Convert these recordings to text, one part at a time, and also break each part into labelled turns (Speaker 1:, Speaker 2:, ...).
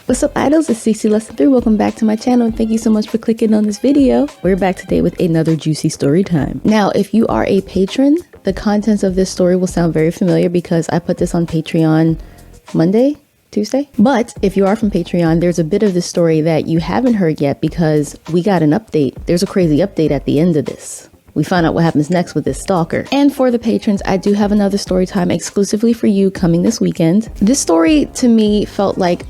Speaker 1: What's up, idols? It's Cece Lesson 3. Welcome back to my channel and thank you so much for clicking on this video. We're back today with another juicy story time. Now, if you are a patron, the contents of this story will sound very familiar because I put this on Patreon Monday, Tuesday. But if you are from Patreon, there's a bit of this story that you haven't heard yet because we got an update. There's a crazy update at the end of this. We find out what happens next with this stalker. And for the patrons, I do have another story time exclusively for you coming this weekend. This story to me felt like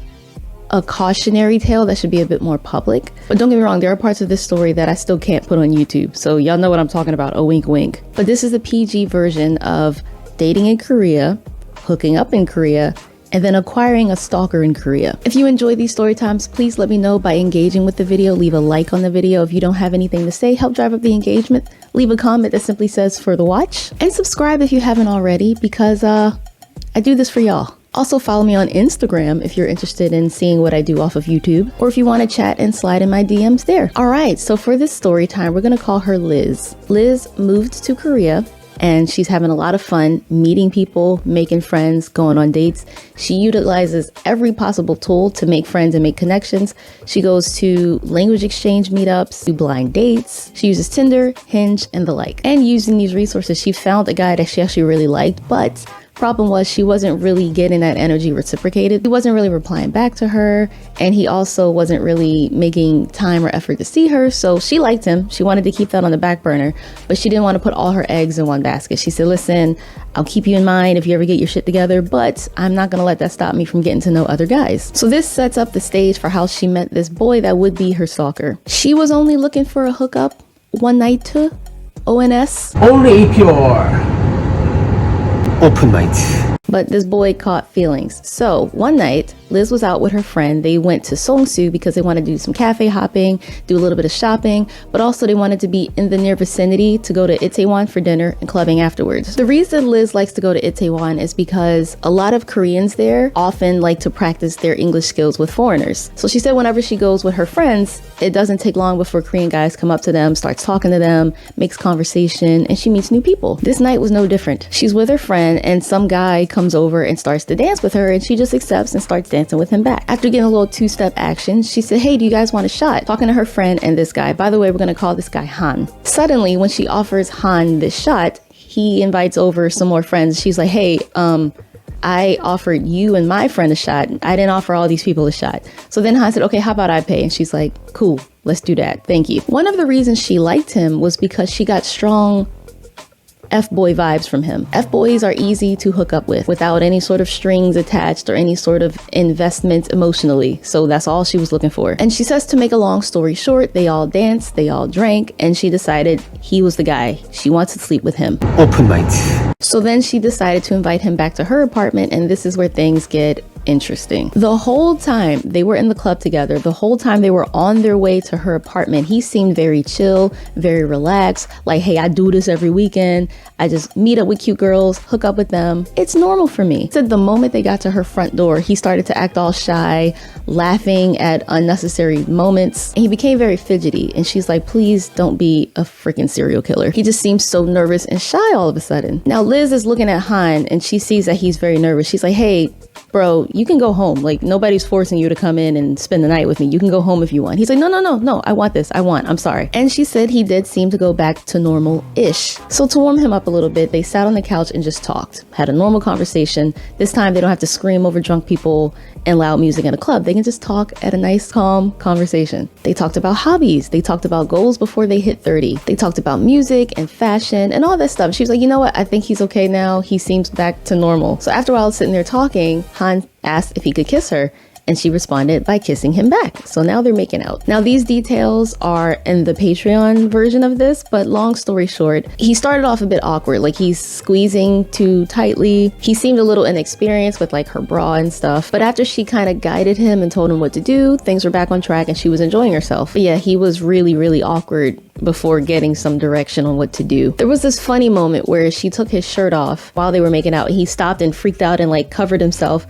Speaker 1: a cautionary tale that should be a bit more public. But don't get me wrong, there are parts of this story that I still can't put on YouTube. So y'all know what I'm talking about, a wink wink. But this is the PG version of dating in Korea, hooking up in Korea, and then acquiring a stalker in Korea. If you enjoy these story times, please let me know by engaging with the video. Leave a like on the video. If you don't have anything to say, help drive up the engagement. Leave a comment that simply says for the watch. And subscribe if you haven't already because I do this for y'all. Also follow me on Instagram if you're interested in seeing what I do off of YouTube, or if you want to chat and slide in my DMs there. All right, so for this story time, we're gonna call her Liz. Liz moved to Korea and she's having a lot of fun meeting people, making friends, going on dates. She utilizes every possible tool to make friends and make connections. She goes to language exchange meetups, do blind dates. She uses Tinder, Hinge, and the like. And using these resources, she found a guy that she actually really liked, but problem was she wasn't really getting that energy reciprocated. He wasn't really replying back to her, and he also wasn't really making time or effort to see her. So she liked him. She wanted to keep that on the back burner, but she didn't want to put all her eggs in one basket. She said, listen, I'll keep you in mind if you ever get your shit together, but I'm not gonna let that stop me from getting to know other guys. So this sets up the stage for how she met this boy that would be her stalker. She was only looking for a hookup one night to ONS.
Speaker 2: Only if you're open mind.
Speaker 1: But this boy caught feelings. So one night, Liz was out with her friend. They went to Songsu because they wanted to do some cafe hopping, do a little bit of shopping, but also they wanted to be in the near vicinity to go to Itaewon for dinner and clubbing afterwards. The reason Liz likes to go to Itaewon is because a lot of Koreans there often like to practice their English skills with foreigners. So she said whenever she goes with her friends, it doesn't take long before Korean guys come up to them, starts talking to them, makes conversation, and she meets new people. This night was no different. She's with her friend and some guy comes over and starts to dance with her, and she just accepts and starts dancing with him back. After getting a little two-step action, she said, hey, do you guys want a shot? Talking to her friend and this guy. By the way, we're gonna call this guy Han. Suddenly, when she offers Han this shot, he invites over some more friends. She's like, hey, I offered you and my friend a shot. I didn't offer all these people a shot. So then Han said, okay, how about I pay? And she's like, cool, let's do that. Thank you. One of the reasons she liked him was because she got strong F-boy vibes from him. F-boys are easy to hook up with without any sort of strings attached or any sort of investment emotionally. So that's all she was looking for. And she says, to make a long story short, they all danced, they all drank, and she decided he was the guy. She wants to sleep with him.
Speaker 2: Open mind.
Speaker 1: So then she decided to invite him back to her apartment, and this is where things get interesting. The whole time they were in the club together, the whole time they were on their way to her apartment, he seemed very chill, very relaxed, like, hey, I do this every weekend. I just meet up with cute girls, hook up with them. It's normal for me. So the moment they got to her front door, he started to act all shy, laughing at unnecessary moments, and he became very fidgety. And she's like, please don't be a freaking serial killer. He just seems so nervous and shy all of a sudden. Now Liz is looking at Han and she sees that he's very nervous. She's like, hey, bro, you can go home. Like, nobody's forcing you to come in and spend the night with me. You can go home if you want. He's like, no, I want this. I'm sorry. And she said he did seem to go back to normal-ish. So to warm him up a little bit, they sat on the couch and just talked, had a normal conversation. This time they don't have to scream over drunk people and loud music in a club. They can just talk at a nice, calm conversation. They talked about hobbies. They talked about goals before they hit 30. They talked about music and fashion and all that stuff. She was like, you know what? I think he's okay now. He seems back to normal. So after a while sitting there talking, Han asked if he could kiss her, and she responded by kissing him back. So now they're making out. Now these details are in the Patreon version of this, but long story short, he started off a bit awkward, like he's squeezing too tightly. He seemed a little inexperienced with like her bra and stuff, but after she kind of guided him and told him what to do, things were back on track and she was enjoying herself. But yeah, he was really awkward before getting some direction on what to do. There was this funny moment where she took his shirt off while they were making out. He stopped and freaked out and like covered himself.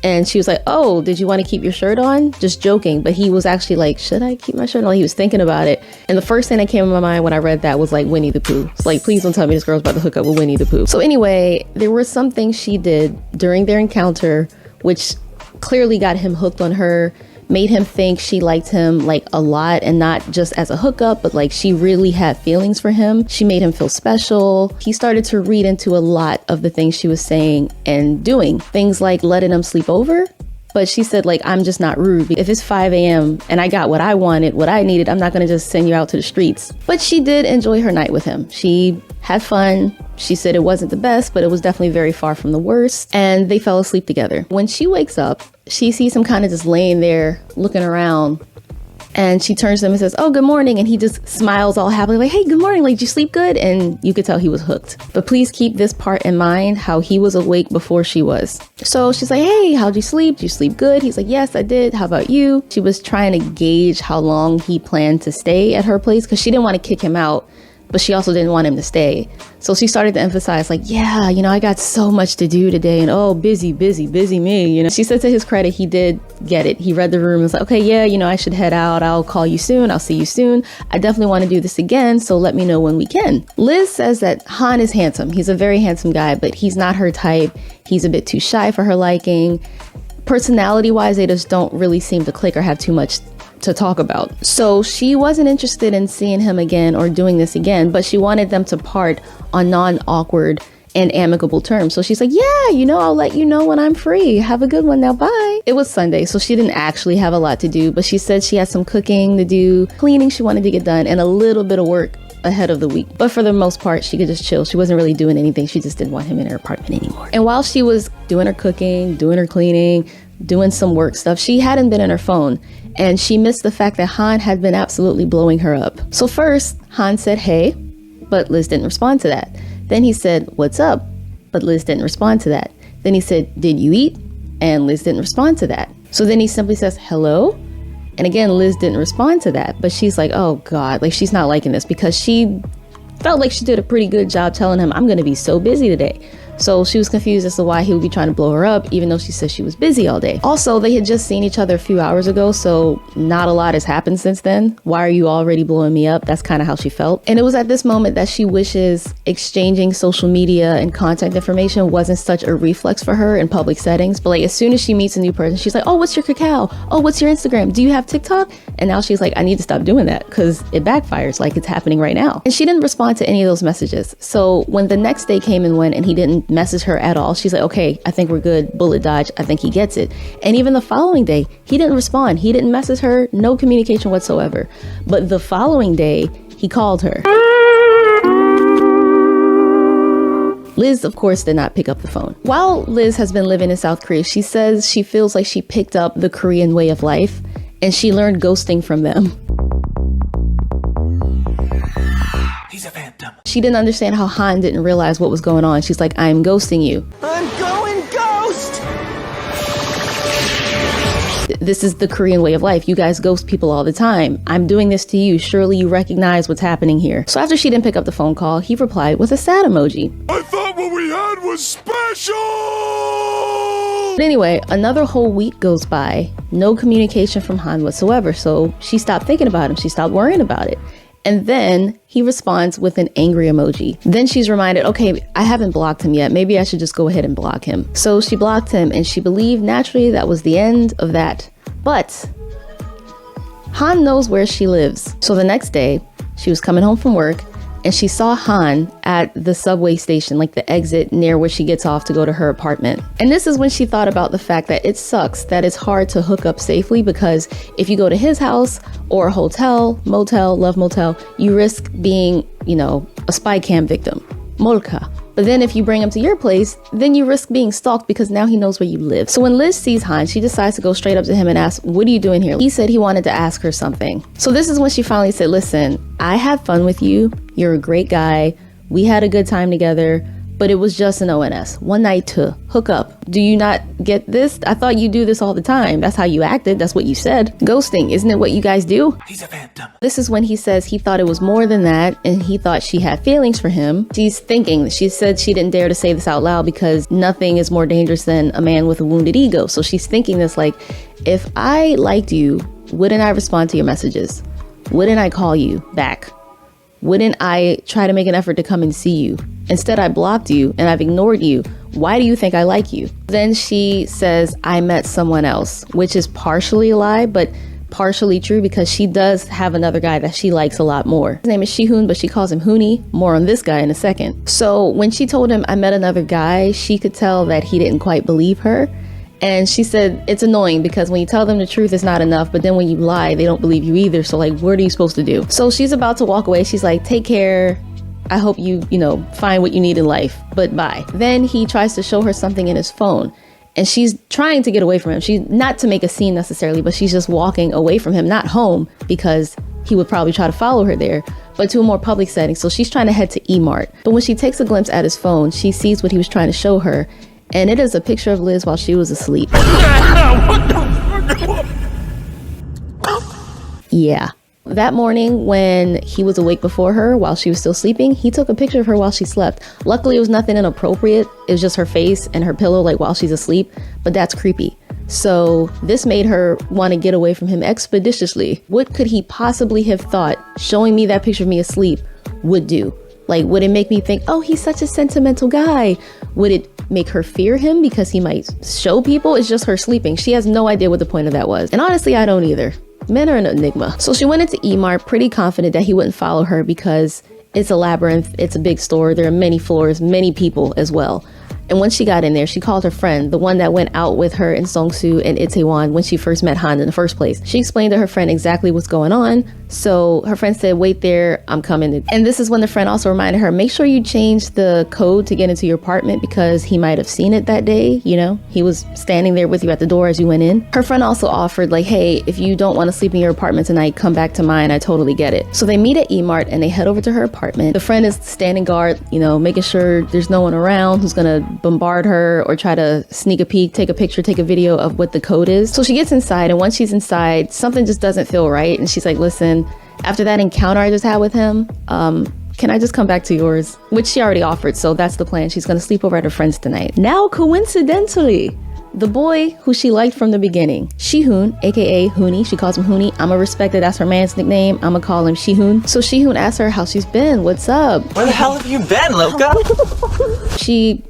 Speaker 1: And she was like, oh, did you want to keep your shirt on? Just joking. But he was actually like, should I keep my shirt on? He was thinking about it. And the first thing that came in my mind when I read that was like Winnie the Pooh. It's like, please don't tell me this girl's about to hook up with Winnie the Pooh. So anyway, there were some things she did during their encounter which clearly got him hooked on her. made him think she liked him like a lot, and not just as a hookup, but like she really had feelings for him. She made him feel special. He started to read into a lot of the things she was saying and doing. Things like letting him sleep over. But she said, like, I'm just not rude. If it's 5 a.m. and I got what I wanted, what I needed, I'm not going to just send you out to the streets. But she did enjoy her night with him. She had fun. She said it wasn't the best, but it was definitely very far from the worst. And they fell asleep together. When she wakes up, she sees him kind of just laying there looking around. And she turns to him and says, oh, good morning. And he just smiles all happily like, hey, good morning. Like, did you sleep good? And you could tell he was hooked. But please keep this part in mind, how he was awake before she was. So she's like, hey, how'd you sleep? Did you sleep good? He's like, yes, I did. How about you? She was trying to gauge how long he planned to stay at her place because she didn't want to kick him out, but she also didn't want him to stay. So she started to emphasize like, yeah, you know, I got so much to do today, and oh, busy me, you know. She said to his credit, he did get it. He read the room and was like, okay, yeah, you know, I should head out. I'll call you soon. I'll see you soon. I definitely want to do this again, so let me know when we can. Liz says that Han is handsome. He's a very handsome guy, but he's not her type. He's a bit too shy for her liking. Personality-wise, they just don't really seem to click or have too much to talk about. So she wasn't interested in seeing him again or doing this again, but she wanted them to part on non-awkward and amicable terms. So she's like, yeah, you know, I'll let you know when I'm free. Have a good one now. Bye. It was Sunday, so she didn't actually have a lot to do, but she said she had some cooking to do, cleaning she wanted to get done, and a little bit of work ahead of the week. But for the most part, she could just chill. She wasn't really doing anything. She just didn't want him in her apartment anymore. And while she was doing her cooking, doing her cleaning, doing some work stuff, she hadn't been on her phone. And she missed the fact that Han had been absolutely blowing her up. So first, Han said, hey, but Liz didn't respond to that. Then he said, what's up? But Liz didn't respond to that. Then he said, did you eat? And Liz didn't respond to that. So then he simply says, hello? And again, Liz didn't respond to that. But she's like, oh God, like she's not liking this because she felt like she did a pretty good job telling him, I'm going to be so busy today. So she was confused as to why he would be trying to blow her up, even though she said she was busy all day. Also, they had just seen each other a few hours ago, so not a lot has happened since then. Why are you already blowing me up? That's kind of how she felt. And it was at this moment that she wishes exchanging social media and contact information wasn't such a reflex for her in public settings. But like as soon as she meets a new person, she's like, oh, what's your cacao? Oh, what's your Instagram? Do you have TikTok? And now she's like, I need to stop doing that because it backfires like it's happening right now. And she didn't respond to any of those messages. So when the next day came and went and he didn't message her at all, she's like, okay, I think we're good. Bullet dodge. I think he gets it. And even the following day, he didn't respond. He didn't message her. No communication whatsoever. But the following day, he called her. Liz, of course, did not pick up the phone. While Liz has been living in South Korea, she says she feels like she picked up the Korean way of life and she learned ghosting from them.
Speaker 2: He's a phantom.
Speaker 1: She didn't understand how Han didn't realize what was going on. She's like, I'm ghosting you.
Speaker 2: I'm going ghost!
Speaker 1: This is the Korean way of life. You guys ghost people all the time. I'm doing this to you. Surely you recognize what's happening here. So after she didn't pick up the phone call, he replied with a sad emoji.
Speaker 2: I thought what we had was special!
Speaker 1: But anyway, another whole week goes by. No communication from Han whatsoever. So she stopped thinking about him. She stopped worrying about it. And then he responds with an angry emoji. Then she's reminded, okay, I haven't blocked him yet. Maybe I should just go ahead and block him. So she blocked him and she believed naturally that was the end of that. But Han knows where she lives. So the next day, she was coming home from work and she saw Han at the subway station, like the exit near where she gets off to go to her apartment. And this is when she thought about the fact that it sucks that it's hard to hook up safely because if you go to his house or a hotel, motel, love motel, you risk being, you know, a spy cam victim. Molka. But then if you bring him to your place, then you risk being stalked because now he knows where you live. So when Liz sees Han, she decides to go straight up to him and ask, what are you doing here? He said he wanted to ask her something. So this is when she finally said, listen, I had fun with you. You're a great guy. We had a good time together, but it was just an ONS. One night to hook up. Do you not get this? I thought you do this all the time. That's how you acted. That's what you said. Ghosting, isn't it what you guys do?
Speaker 2: He's a phantom.
Speaker 1: This is when he says he thought it was more than that and he thought she had feelings for him. She's thinking, she said she didn't dare to say this out loud because nothing is more dangerous than a man with a wounded ego. So she's thinking this like, if I liked you, wouldn't I respond to your messages? Wouldn't I call you back? Wouldn't I try to make an effort to come and see you? Instead, I blocked you and I've ignored you. Why do you think I like you? Then she says, I met someone else, which is partially a lie, but partially true because she does have another guy that she likes a lot more. His name is Shihoon, but she calls him Hooney. More on this guy in a second. So when she told him I met another guy, she could tell that he didn't quite believe her. And she said, it's annoying because when you tell them the truth, it's not enough. But then when you lie, they don't believe you either. So like, what are you supposed to do? So she's about to walk away. She's like, take care. I hope you find what you need in life, but bye. Then he tries to show her something in his phone. And she's trying to get away from him. She's not to make a scene necessarily, but she's just walking away from him, not home because he would probably try to follow her there, but to a more public setting. So she's trying to head to E-Mart. But when she takes a glimpse at his phone, she sees what he was trying to show her. And it is a picture of Liz while she was asleep. Yeah. That morning when he was awake before her while she was still sleeping, he took a picture of her while she slept. Luckily, it was nothing inappropriate. It was just her face and her pillow like while she's asleep, but that's creepy. So this made her want to get away from him expeditiously. What could he possibly have thought showing me that picture of me asleep would do? Like, would it make me think, oh, he's such a sentimental guy? Would it make her fear him because he might show people? It's just her sleeping. She has no idea what the point of that was. And honestly, I don't either. Men are an enigma. So she went into E-Mart pretty confident that he wouldn't follow her because it's a labyrinth, it's a big store, there are many floors, many people as well. And once she got in there, she called her friend, the one that went out with her in Seongsu and Itaewon when she first met Han in the first place. She explained to her friend exactly what's going on. So her friend said, wait there, I'm coming. And this is when the friend also reminded her, make sure you change the code to get into your apartment because he might have seen it that day. You know, he was standing there with you at the door as you went in. Her friend also offered like, hey, if you don't want to sleep in your apartment tonight, come back to mine. I totally get it. So they meet at E-Mart and they head over to her apartment. The friend is standing guard, making sure there's no one around who's gonna bombard her or try to sneak a peek, take a picture, take a video of what the code is. So she gets inside, and once she's inside, something just doesn't feel right. And she's like, listen, after that encounter I just had with him, can I just come back to yours? Which she already offered, so that's the plan. She's gonna sleep over at her friend's tonight. Now, coincidentally, the boy who she liked from the beginning, Shihoon, aka Hooney, she calls him Hooney. I'ma respect that that's her man's nickname. I'ma call him Shihoon. So Shihoon asks her how she's been, what's up?
Speaker 2: Where the hell have you been, Loka?
Speaker 1: She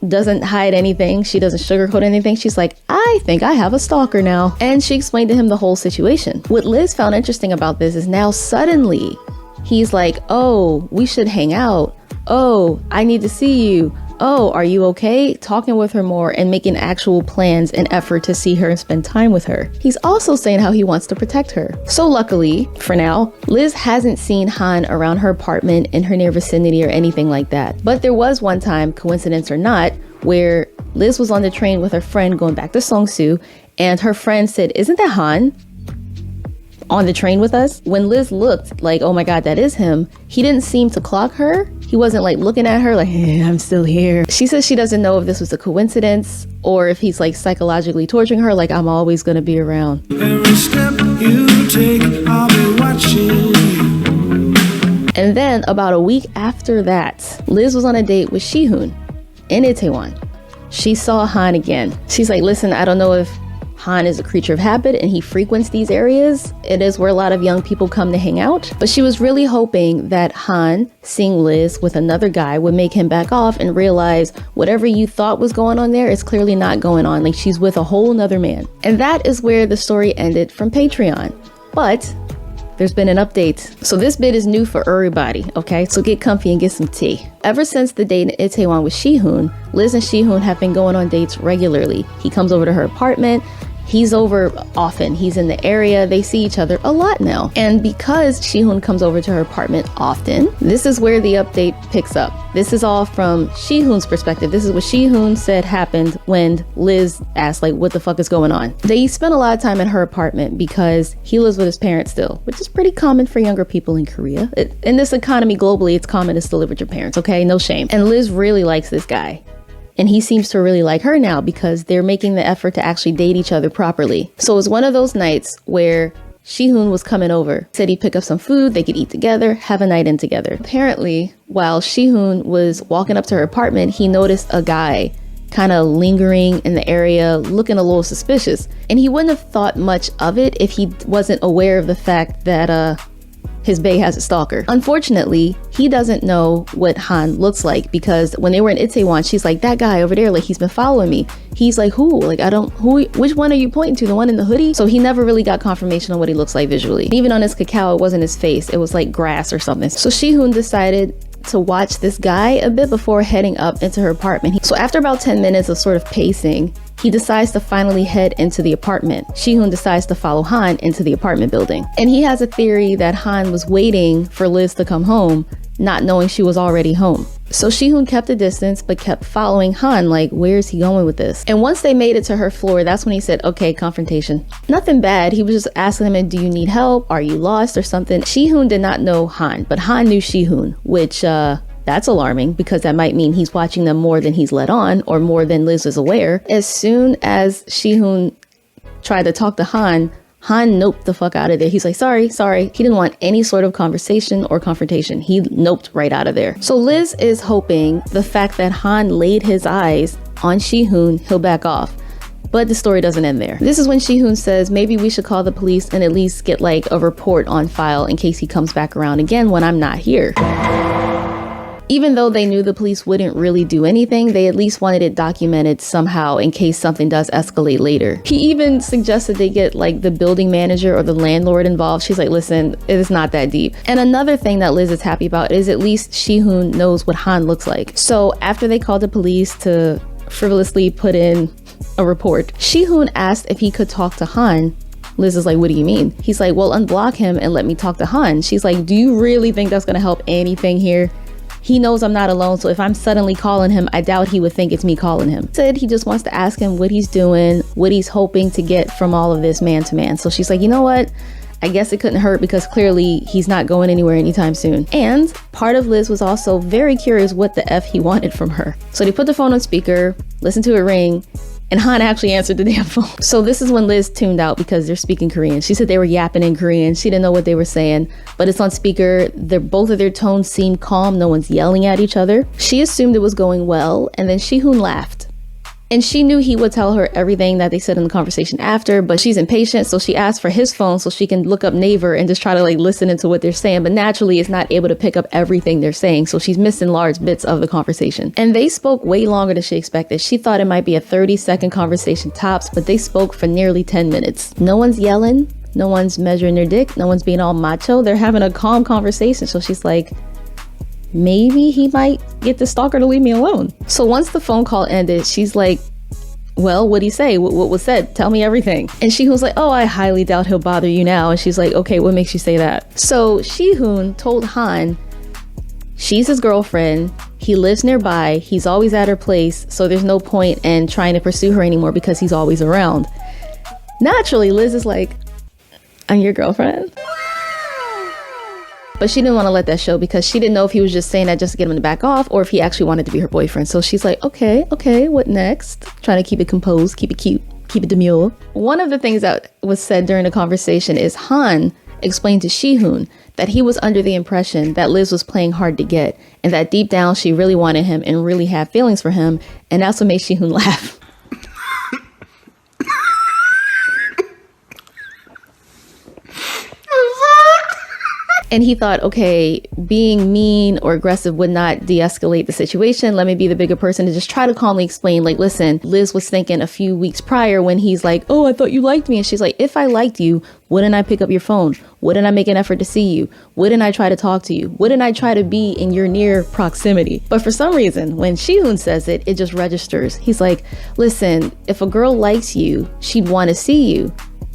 Speaker 1: doesn't hide anything. She doesn't sugarcoat anything. She's like, I think I have a stalker now. And she explained to him the whole situation. What Liz found interesting about this is now suddenly he's like, oh, we should hang out. Oh, I need to see you. Oh, are you okay? Talking with her more and making actual plans and effort to see her and spend time with her. He's also saying how he wants to protect her. So luckily, for now, Liz hasn't seen Han around her apartment, in her near vicinity or anything like that. But there was one time, coincidence or not, where Liz was on the train with her friend going back to Seongsu, and her friend said, isn't that Han on the train with us? When Liz looked like, oh my God, that is him, he didn't seem to clock her. He wasn't like looking at her like, hey, I'm still here. She says she doesn't know if this was a coincidence or if he's like psychologically torturing her, like I'm always gonna be around.
Speaker 2: Every step you take, I'll be watching.
Speaker 1: And then about a week after that, Liz was on a date with Shihoon in Itaewon. She saw Han again. She's like, listen, I don't know if Han is a creature of habit and he frequents these areas. It is where a lot of young people come to hang out. But she was really hoping that Han, seeing Liz with another guy, would make him back off and realize whatever you thought was going on there is clearly not going on. Like she's with a whole nother man. And that is where the story ended from Patreon. But there's been an update. So this bit is new for everybody, okay? So get comfy and get some tea. Ever since the date in Itaewon with Shihoon, Liz and Shihoon have been going on dates regularly. He comes over to her apartment. He's over often. He's in the area. They see each other a lot now. And because Shihoon comes over to her apartment often, this is where the update picks up. This is all from Shihoon's perspective. This is what Shihoon said happened when Liz asked, like, what the fuck is going on? They spent a lot of time in her apartment because he lives with his parents still, which is pretty common for younger people in Korea. In this economy globally, it's common to still live with your parents, okay? No shame. And Liz really likes this guy. And he seems to really like her now because they're making the effort to actually date each other properly. So it was one of those nights where Shihoon was coming over, said he'd pick up some food, they could eat together, have a night in together. Apparently, while Shihoon was walking up to her apartment, he noticed a guy kind of lingering in the area, looking a little suspicious. And he wouldn't have thought much of it if he wasn't aware of the fact that, his bae has a stalker. Unfortunately, he doesn't know what Han looks like, because when they were in Itaewon, she's like, that guy over there, like, he's been following me. He's like, who? Like, which one are you pointing to? The one in the hoodie? So he never really got confirmation on what he looks like visually. Even on his cacao, it wasn't his face. It was like grass or something. So Shihoon decided to watch this guy a bit before heading up into her apartment. So after about 10 minutes of sort of pacing, he decides to finally head into the apartment. Shihoon decides to follow Han into the apartment building. And he has a theory that Han was waiting for Liz to come home, not knowing she was already home. So Shihoon kept a distance, but kept following Han, like, where's he going with this? And once they made it to her floor, that's when he said, okay, confrontation. Nothing bad. He was just asking him, do you need help? Are you lost or something? Shihoon did not know Han, but Han knew Shihoon, which, that's alarming, because that might mean he's watching them more than he's let on, or more than Liz is aware. As soon as Shihoon tried to talk to Han noped the fuck out of there. He's like, sorry. He didn't want any sort of conversation or confrontation. He noped right out of there. So Liz is hoping the fact that Han laid his eyes on Shihoon, he'll back off. But the story doesn't end there. This is when Shihoon says, maybe we should call the police and at least get like a report on file in case he comes back around again when I'm not here. Even though they knew the police wouldn't really do anything, they at least wanted it documented somehow in case something does escalate later. He even suggested they get like the building manager or the landlord involved. She's like, listen, it is not that deep. And another thing that Liz is happy about is at least Shihoon knows what Han looks like. So after they called the police to frivolously put in a report, Shihoon asked if he could talk to Han. Liz is like, what do you mean? He's like, well, unblock him and let me talk to Han. She's like, do you really think that's gonna help anything here? He knows I'm not alone, so if I'm suddenly calling him, I doubt he would think it's me calling him. Said he just wants to ask him what he's doing, what he's hoping to get from all of this man to man. So she's like, you know what? I guess it couldn't hurt, because clearly he's not going anywhere anytime soon. And part of Liz was also very curious what the F he wanted from her. So they put the phone on speaker, listened to it ring, and Han actually answered the damn phone. So this is when Liz tuned out because they're speaking Korean. She said they were yapping in Korean. She didn't know what they were saying, but it's on speaker. Both of their tones seemed calm. No one's yelling at each other. She assumed it was going well, and then Shihoon laughed. And she knew he would tell her everything that they said in the conversation after, but she's impatient, so she asked for his phone so she can look up Naver and just try to like listen into what they're saying, but naturally it's not able to pick up everything they're saying, so she's missing large bits of the conversation. And they spoke way longer than she expected. She thought it might be a 30-second conversation tops, but they spoke for nearly 10 minutes. No one's yelling, no one's measuring their dick, no one's being all macho. They're having a calm conversation, so she's like, maybe he might get the stalker to leave me alone. So once the phone call ended, she's like, well, what'd he say? What was said? Tell me everything. And Shihoon's like, oh, I highly doubt he'll bother you now. And she's like, okay, what makes you say that? So Shihoon told Han she's his girlfriend, he lives nearby, he's always at her place, so there's no point in trying to pursue her anymore because he's always around. Naturally, Liz is like, I'm your girlfriend? But she didn't want to let that show because she didn't know if he was just saying that just to get him to back off or if he actually wanted to be her boyfriend. So she's like, okay, what next? Trying to keep it composed, keep it cute, keep it demure. One of the things that was said during the conversation is Han explained to Shihoon that he was under the impression that Liz was playing hard to get and that deep down she really wanted him and really had feelings for him. And that's what made Shihoon laugh. And he thought, okay, being mean or aggressive would not de-escalate the situation. Let me be the bigger person and just try to calmly explain, like, listen, Liz was thinking a few weeks prior when he's like, oh, I thought you liked me. And she's like, if I liked you, wouldn't I pick up your phone? Wouldn't I make an effort to see you? Wouldn't I try to talk to you? Wouldn't I try to be in your near proximity? But for some reason, when Shihoon says it, it just registers. He's like, listen, if a girl likes you, she'd want to see you.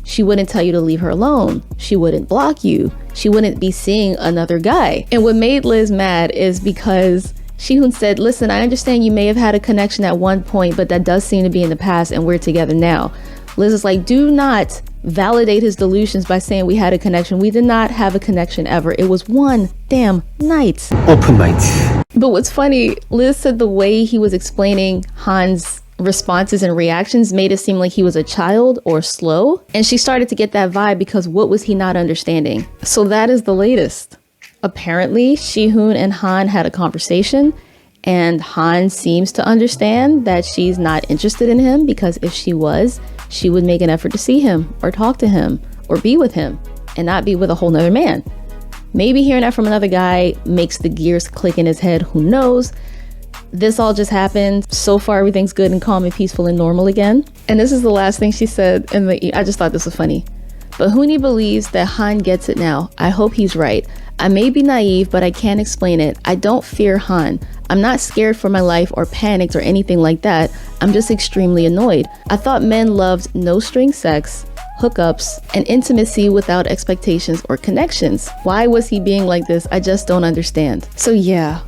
Speaker 1: She wouldn't tell you to leave her alone. She wouldn't block you. She wouldn't be seeing another guy. And what made Liz mad is because Shihoon said, listen, I understand you may have had a connection at one point, but that does seem to be in the past and we're together now. Liz is like, do not validate his delusions by saying we had a connection. We did not have a connection ever. It was one damn night.
Speaker 3: Open night.
Speaker 1: But what's funny, Liz said the way he was explaining Han's responses and reactions made it seem like he was a child or slow. And she started to get that vibe because what was he not understanding? So that is the latest. Apparently, Shihoon and Han had a conversation and Han seems to understand that she's not interested in him because if she was, she would make an effort to see him or talk to him or be with him and not be with a whole nother man. Maybe hearing that from another guy makes the gears click in his head. Who knows? This all just happened. So far, everything's good and calm and peaceful and normal again. And this is the last thing she said I just thought this was funny. But Hooney believes that Han gets it now. I hope he's right. I may be naive, but I can't explain it. I don't fear Han. I'm not scared for my life or panicked or anything like that. I'm just extremely annoyed. I thought men loved no-string sex, hookups, and intimacy without expectations or connections. Why was he being like this? I just don't understand. So yeah,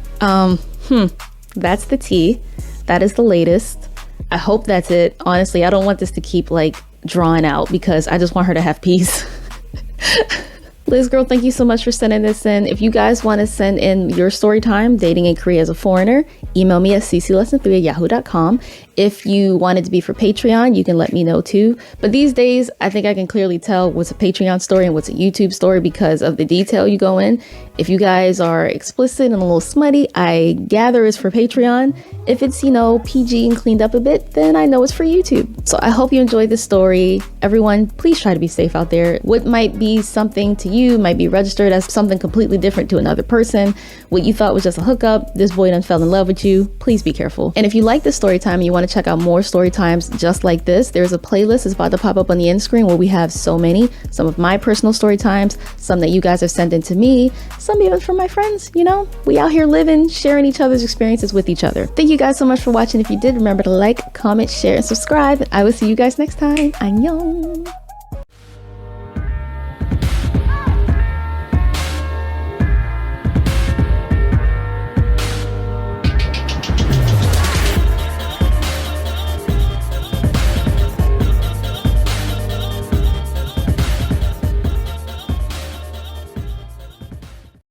Speaker 1: that's the tea. That is the latest. I hope that's it. Honestly, I don't want this to keep like drawing out because I just want her to have peace. Liz girl, thank you so much for sending this in. If you guys want to send in your story time dating in Korea as a foreigner, email me at cclesson3@yahoo.com. If you want it to be for Patreon, you can let me know too. But these days, I think I can clearly tell what's a Patreon story and what's a YouTube story because of the detail you go in. If you guys are explicit and a little smutty, I gather it's for Patreon. If it's, PG and cleaned up a bit, then I know it's for YouTube. So I hope you enjoyed this story. Everyone, please try to be safe out there. What might be something to you might be registered as something completely different to another person. What you thought was just a hookup, this boy done fell in love with you. Please be careful. And if you like this story time and you want to check out more story times just like this, there's a playlist that's about to pop up on the end screen where we have so many. Some of my personal story times, some that you guys have sent in to me, some even from my friends. We out here living, sharing each other's experiences with each other. Thank you guys so much for watching. If you did, remember to like, comment, share, and subscribe. I will see you guys next time. Annyeong.